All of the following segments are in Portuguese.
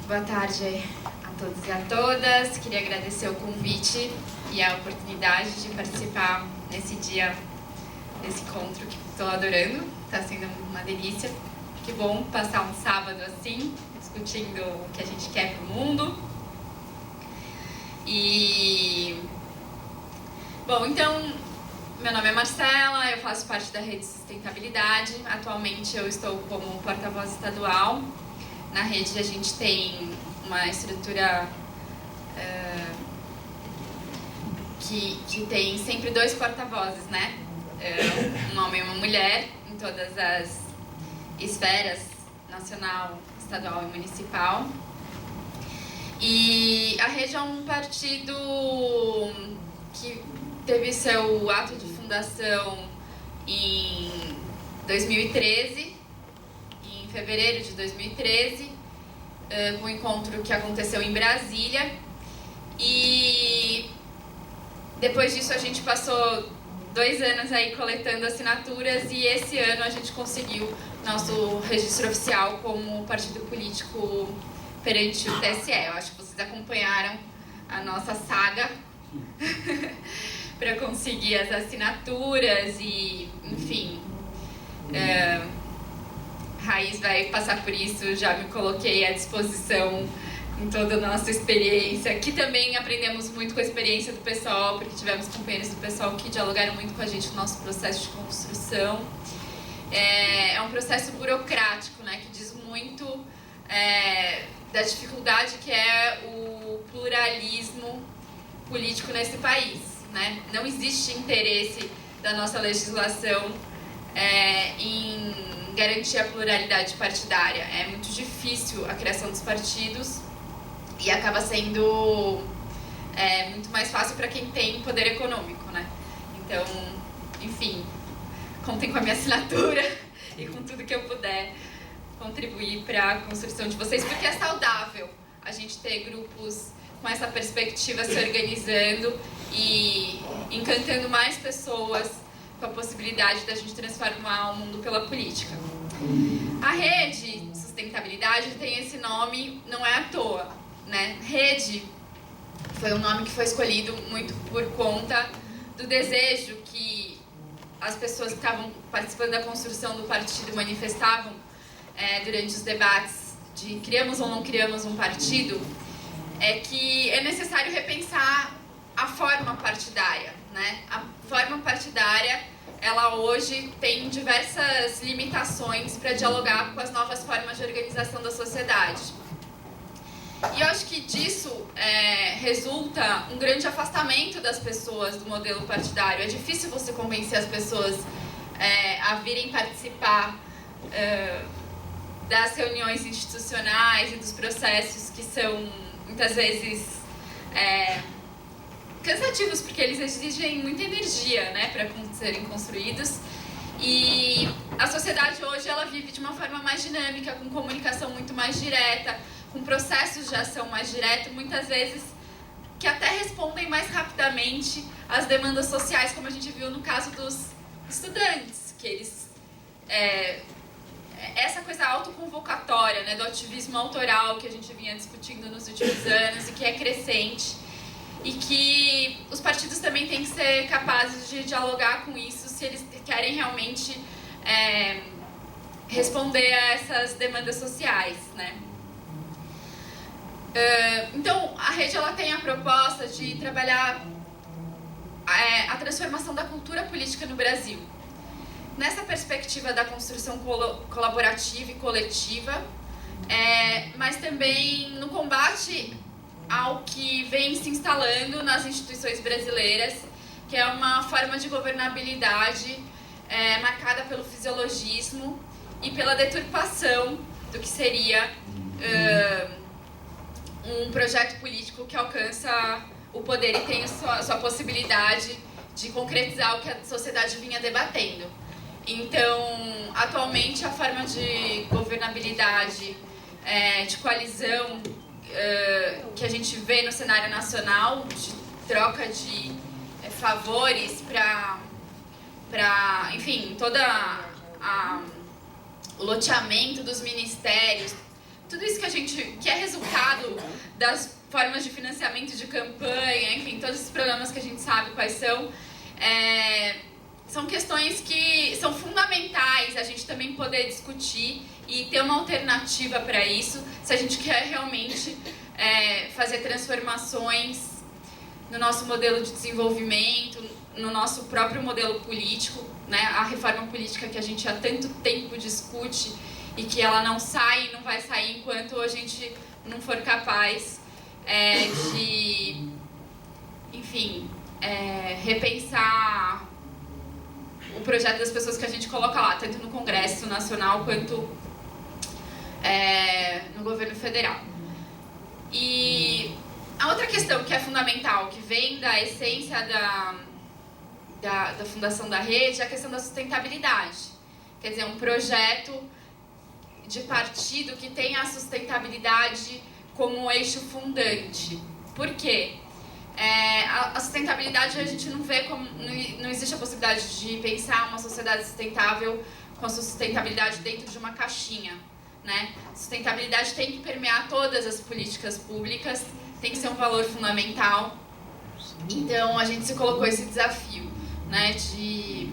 Boa tarde a todos e a todas. Queria agradecer o convite e a oportunidade de participar nesse dia, desse encontro que estou adorando. Está sendo uma delícia. Que bom passar um sábado assim, discutindo o que a gente quer para o mundo. Bom, então, meu nome é Marcela, eu faço parte da Rede Sustentabilidade. Atualmente eu estou como porta-voz estadual. Na rede a gente tem uma estrutura que tem sempre dois porta-vozes, né? Um homem e uma mulher em todas as esferas, nacional, estadual e municipal. E a rede é um partido que teve seu ato de fundação em 2013, em fevereiro de 2013, com um encontro que aconteceu em Brasília. E depois disso a gente passou 2 anos aí coletando assinaturas e esse ano a gente conseguiu nosso registro oficial como partido político perante o TSE. Eu acho que vocês acompanharam a nossa saga para conseguir as assinaturas e, enfim, Raiz vai passar por isso, já me coloquei à disposição em toda a nossa experiência, que também aprendemos muito com a experiência do pessoal, porque tivemos companheiros do pessoal que dialogaram muito com a gente no nosso processo de construção. É um processo burocrático, né, que diz muito da dificuldade que é o pluralismo político nesse país, né? Não existe interesse da nossa legislação em garantir a pluralidade partidária. É muito difícil a criação dos partidos e acaba sendo muito mais fácil para quem tem poder econômico, né? Então, enfim, contem com a minha assinatura e com tudo que eu puder contribuir para a construção de vocês, porque é saudável a gente ter grupos com essa perspectiva se organizando e encantando mais pessoas com a possibilidade da gente transformar o mundo pela política. A Rede Sustentabilidade tem esse nome, não é à toa, né? Rede foi um nome que foi escolhido muito por conta do desejo que as pessoas que estavam participando da construção do partido manifestavam durante os debates de criamos ou não criamos um partido, que é necessário repensar a forma partidária, né? A forma partidária, ela hoje tem diversas limitações para dialogar com as novas formas de organização da sociedade. E eu acho que disso resulta um grande afastamento das pessoas do modelo partidário. É difícil você convencer as pessoas a virem participar das reuniões institucionais e dos processos que são, muitas vezes, cansativos, porque eles exigem muita energia, né, para serem construídos. E a sociedade hoje ela vive de uma forma mais dinâmica, com comunicação muito mais direta, com processos de ação mais direto, muitas vezes que até respondem mais rapidamente às demandas sociais, como a gente viu no caso dos estudantes, que eles essa coisa autoconvocatória, né, do ativismo autoral que a gente vinha discutindo nos últimos anos e que é crescente, e que os partidos também têm que ser capazes de dialogar com isso se eles querem realmente responder a essas demandas sociais, né? Então, a rede ela tem a proposta de trabalhar a transformação da cultura política no Brasil, nessa perspectiva da construção colaborativa e coletiva, mas também no combate ao que vem se instalando nas instituições brasileiras, que é uma forma de governabilidade marcada pelo fisiologismo e pela deturpação do que seria um projeto político que alcança o poder e tem sua possibilidade de concretizar o que a sociedade vinha debatendo. Então, atualmente, a forma de governabilidade, de coalizão, que a gente vê no cenário nacional, de troca de favores para, enfim, o loteamento dos ministérios, tudo isso que é resultado das formas de financiamento de campanha, enfim, todos esses problemas que a gente sabe quais são, são questões que são fundamentais a gente também poder discutir e ter uma alternativa para isso, se a gente quer realmente fazer transformações no nosso modelo de desenvolvimento, no nosso próprio modelo político, né? A reforma política que a gente há tanto tempo discute e que ela não sai, não vai sair enquanto a gente não for capaz de, enfim, repensar o projeto das pessoas que a gente coloca lá, tanto no Congresso Nacional quanto no governo federal. E a outra questão que é fundamental, que vem da essência da fundação da rede, é a questão da sustentabilidade. Quer dizer, um projeto de partido que tenha a sustentabilidade como eixo fundante. Por quê? A sustentabilidade a gente não vê como... Não existe a possibilidade de pensar uma sociedade sustentável com a sustentabilidade dentro de uma caixinha, né? Sustentabilidade tem que permear todas as políticas públicas, tem que ser um valor fundamental. Então a gente se colocou esse desafio, né, de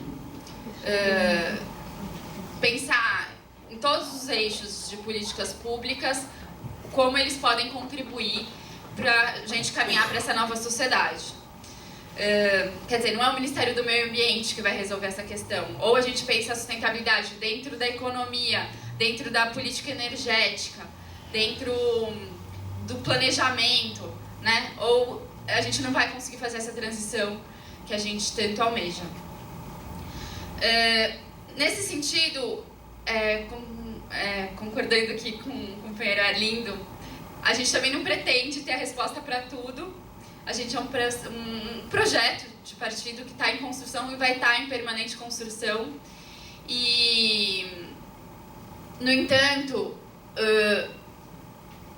pensar em todos os eixos de políticas públicas como eles podem contribuir para a gente caminhar para essa nova sociedade. Quer dizer, não é o Ministério do Meio Ambiente que vai resolver essa questão. Ou a gente pensa a sustentabilidade dentro da economia, dentro da política energética, dentro do planejamento, né? Ou a gente não vai conseguir fazer essa transição que a gente tanto almeja. Nesse sentido, concordando aqui com o companheiro Arlindo, a gente também não pretende ter a resposta para tudo. A gente é um projeto de partido que está em construção e vai estar em permanente construção. E, no entanto,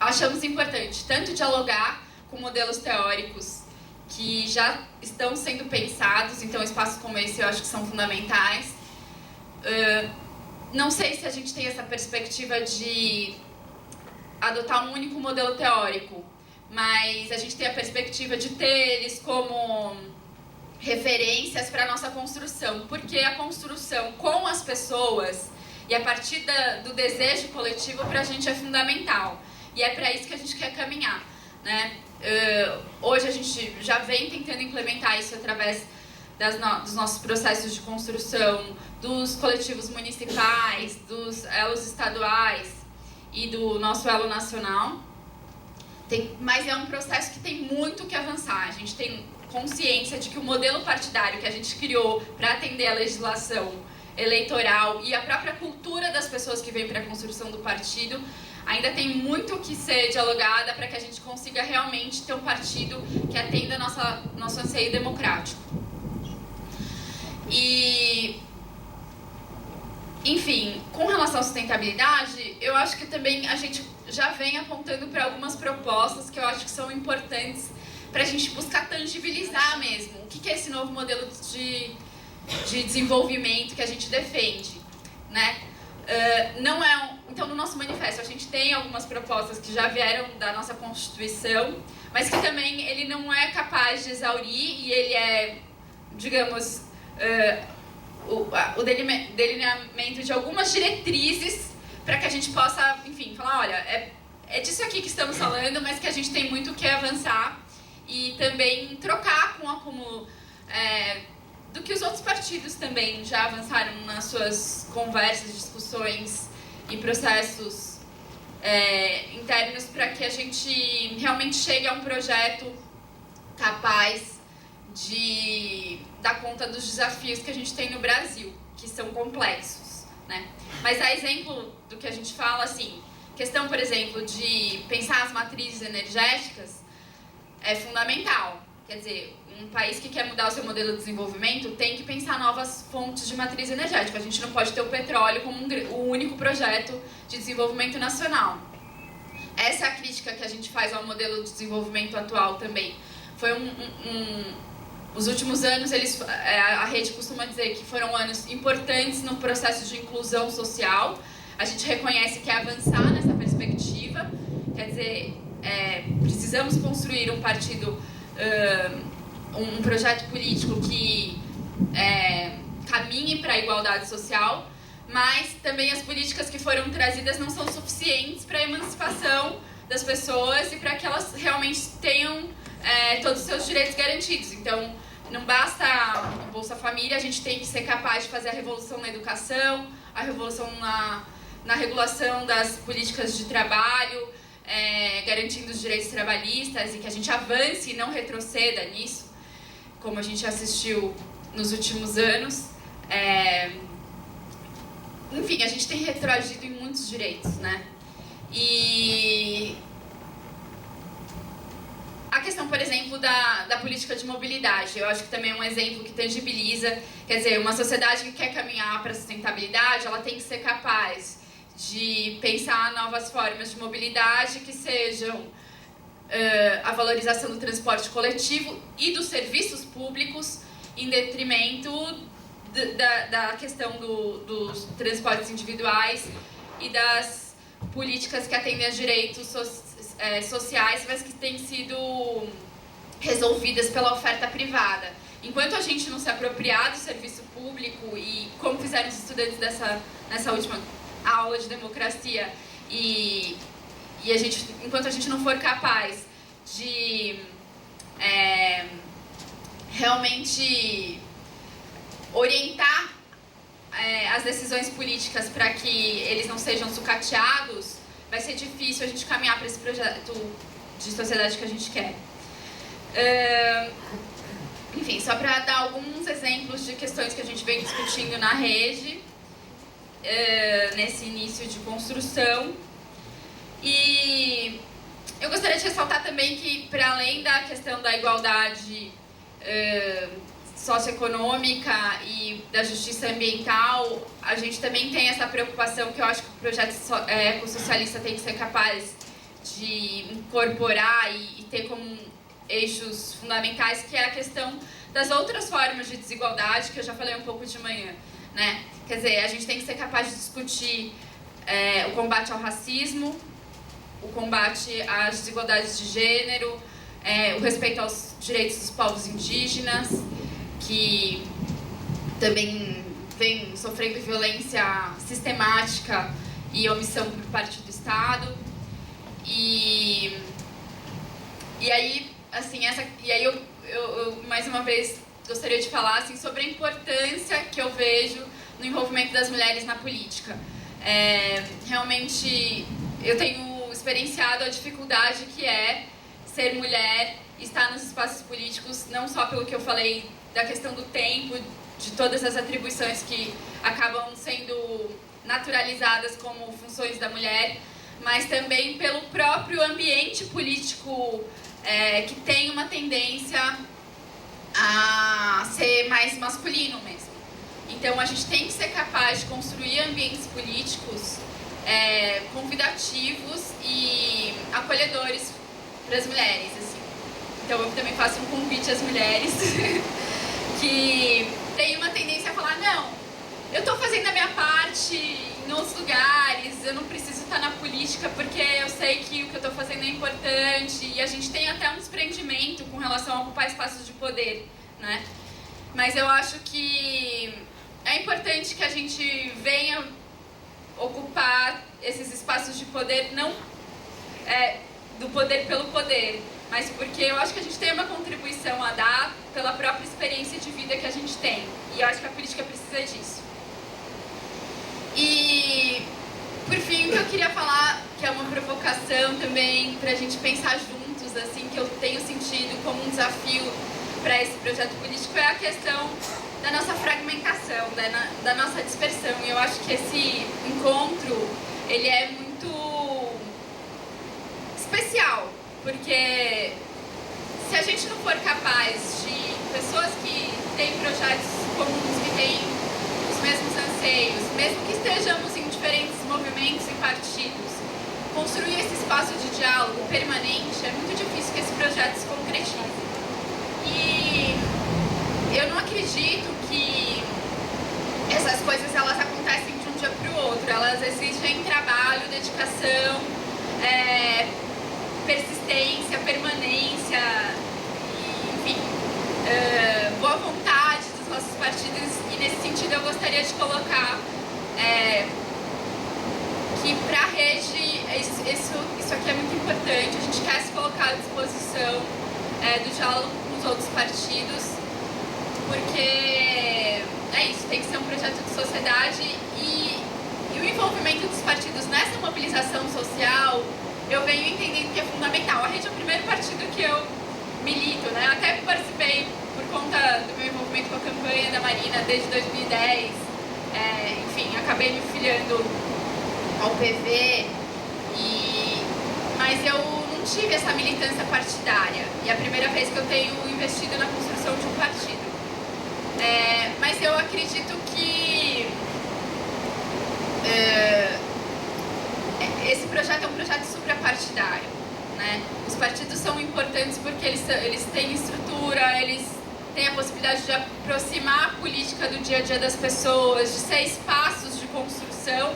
achamos importante tanto dialogar com modelos teóricos que já estão sendo pensados, então espaços como esse eu acho que são fundamentais. Não sei se a gente tem essa perspectiva de adotar um único modelo teórico, mas a gente tem a perspectiva de ter eles como referências para a nossa construção, porque a construção com as pessoas e a partir do desejo coletivo para a gente é fundamental, e é para isso que a gente quer caminhar, né? Hoje a gente já vem tentando implementar isso através dos nossos processos de construção, dos coletivos municipais, dos elos estaduais e do nosso elo nacional. Mas é um processo que tem muito que avançar. A gente tem consciência de que o modelo partidário que a gente criou para atender a legislação eleitoral e a própria cultura das pessoas que vêm para a construção do partido ainda tem muito que ser dialogada para que a gente consiga realmente ter um partido que atenda nosso anseio democrático. E, enfim, com relação à sustentabilidade, eu acho que também a gente já vem apontando para algumas propostas que eu acho que são importantes para a gente buscar tangibilizar mesmo o que é esse novo modelo de desenvolvimento que a gente defende, né? Então, no nosso manifesto, a gente tem algumas propostas que já vieram da nossa Constituição, mas que também ele não é capaz de exaurir e ele é, digamos, o delineamento de algumas diretrizes para que a gente possa, enfim, falar, olha, é disso aqui que estamos falando, mas que a gente tem muito que avançar e também trocar com o acúmulo do que os outros partidos também já avançaram nas suas conversas, discussões e processos internos para que a gente realmente chegue a um projeto capaz de dar conta dos desafios que a gente tem no Brasil, que são complexos, né? Mas a exemplo do que a gente fala, assim, questão, por exemplo, de pensar as matrizes energéticas é fundamental. Quer dizer, um país que quer mudar o seu modelo de desenvolvimento tem que pensar novas fontes de matriz energética. A gente não pode ter o petróleo como o único projeto de desenvolvimento nacional. Essa é a crítica que a gente faz ao modelo de desenvolvimento atual também. Foi os últimos anos, a rede costuma dizer que foram anos importantes no processo de inclusão social. a gente reconhece que é avançar nessa perspectiva, quer dizer, precisamos construir um partido, um projeto político que caminhe para a igualdade social, mas também as políticas que foram trazidas não são suficientes para a emancipação das pessoas e para que elas realmente tenham todos os seus direitos garantidos. Então, não basta a Bolsa Família, a gente tem que ser capaz de fazer a revolução na educação, a revolução na regulação das políticas de trabalho, garantindo os direitos trabalhistas e que a gente avance e não retroceda nisso, como a gente assistiu nos últimos anos. Enfim, a gente tem retroagido em muitos direitos, né? E a questão, por exemplo, da política de mobilidade, eu acho que também é um exemplo que tangibiliza, quer dizer, uma sociedade que quer caminhar para a sustentabilidade, ela tem que ser capaz de pensar novas formas de mobilidade que sejam a valorização do transporte coletivo e dos serviços públicos em detrimento da questão dos transportes individuais e das políticas que atendem a direitos sociais, mas que têm sido resolvidas pela oferta privada. Enquanto a gente não se apropriar do serviço público, e como fizeram os estudantes nessa última aula de democracia, e enquanto a gente não for capaz de realmente orientar as decisões políticas para que eles não sejam sucateados, vai ser difícil a gente caminhar para esse projeto de sociedade que a gente quer. Enfim, só para dar alguns exemplos de questões que a gente vem discutindo na rede, nesse início de construção. E eu gostaria de ressaltar também que, para além da questão da igualdade socioeconômica e da justiça ambiental, a gente também tem essa preocupação que eu acho que o projeto ecossocialista tem que ser capaz de incorporar e ter como eixos fundamentais, que é a questão das outras formas de desigualdade, que eu já falei um pouco de manhã, né? Quer dizer, a gente tem que ser capaz de discutir o combate ao racismo, o combate às desigualdades de gênero, o respeito aos direitos dos povos indígenas, que também vem sofrendo violência sistemática e omissão por parte do Estado. E aí, assim, eu mais uma vez gostaria de falar assim, sobre a importância que eu vejo no envolvimento das mulheres na política. Realmente, eu tenho experienciado a dificuldade que é ser mulher, estar nos espaços políticos, não só pelo que eu falei da questão do tempo, de todas as atribuições que acabam sendo naturalizadas como funções da mulher, mas também pelo próprio ambiente político que tem uma tendência a ser mais masculino mesmo. Então a gente tem que ser capaz de construir ambientes políticos convidativos e acolhedores para as mulheres, assim. Então eu também faço um convite às mulheres que têm uma tendência a falar, não, eu estou fazendo a minha parte em outros lugares, eu não preciso estar na política porque eu sei que o que eu estou fazendo é importante, e a gente tem até um desprendimento com relação a ocupar espaços de poder, né? Mas eu acho que é importante que a gente venha ocupar esses espaços de poder, não do poder pelo poder, mas porque eu acho que a gente tem uma contribuição a dar pela própria experiência de vida que a gente tem, e eu acho que a política precisa disso. E, por fim, o que eu queria falar, que é uma provocação também para a gente pensar juntos, assim, que eu tenho sentido como um desafio para esse projeto político, é a questão da nossa fragmentação, da nossa dispersão. E eu acho que esse encontro, ele é muito especial, porque se a gente não for capaz de pessoas que têm projetos comuns, que têm os mesmos anseios, mesmo que estejamos em diferentes movimentos e partidos, construir esse espaço de diálogo permanente, é muito difícil que esse projeto se concretize. E eu não acredito que essas coisas elas acontecem de um dia para o outro, elas exigem trabalho, dedicação, persistência, permanência, enfim, boa vontade dos nossos partidos. E nesse sentido eu gostaria de colocar que para a rede isso aqui é muito importante. A gente quer se colocar à disposição do diálogo com os outros partidos, porque isso, tem que ser um projeto de sociedade e o envolvimento dos partidos nessa mobilização social eu venho entendendo que é fundamental. A rede é o primeiro partido que eu milito, né? Até participei por conta do meu envolvimento com a campanha da Marina desde 2010. Enfim, acabei me filiando ao PV, mas eu não tive essa militância partidária. E é a primeira vez que eu tenho investido na construção de um partido. Mas eu acredito que esse projeto é um projeto suprapartidário, né? Os partidos são importantes porque eles têm estrutura, eles têm a possibilidade de aproximar a política do dia a dia das pessoas, de ser espaços de construção,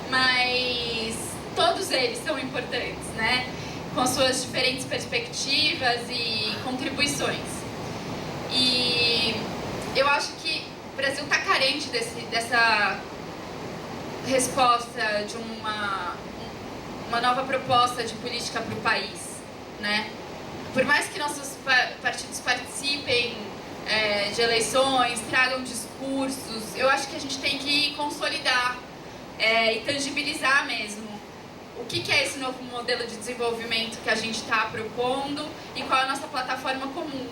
mas todos eles são importantes, né? Com suas diferentes perspectivas e contribuições. E eu acho que o Brasil está carente dessa resposta de uma nova proposta de política para o país, né? Por mais que nossos partidos participem de eleições, tragam discursos, eu acho que a gente tem que consolidar e tangibilizar mesmo o que é esse novo modelo de desenvolvimento que a gente está propondo e qual é a nossa plataforma comum.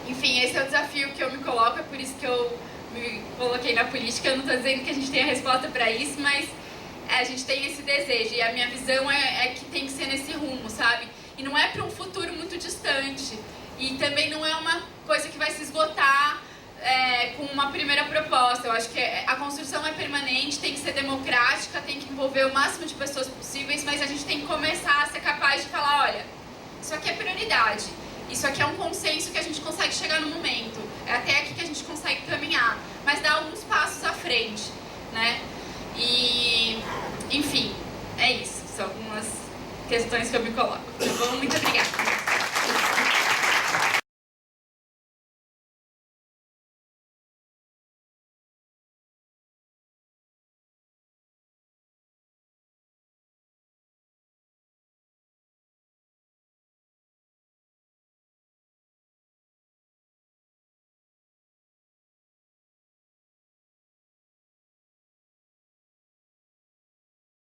Enfim, esse é o desafio que eu me coloco, é por isso que eu me coloquei na política. Eu não estou dizendo que a gente tem a resposta para isso, mas a gente tem esse desejo, e a minha visão é que tem que ser nesse rumo, sabe? E não é para um futuro muito distante, e também não é uma coisa que vai se esgotar com uma primeira proposta. Eu acho que a construção é permanente, tem que ser democrática, tem que envolver o máximo de pessoas possíveis, mas a gente tem que começar a ser capaz de falar, olha, isso aqui é prioridade, isso aqui é um consenso que a gente consegue chegar no momento, é até aqui que a gente consegue caminhar, mas dá alguns passos à frente, né? E, enfim, é isso. São algumas questões que eu me coloco. Tá bom? Muito obrigada.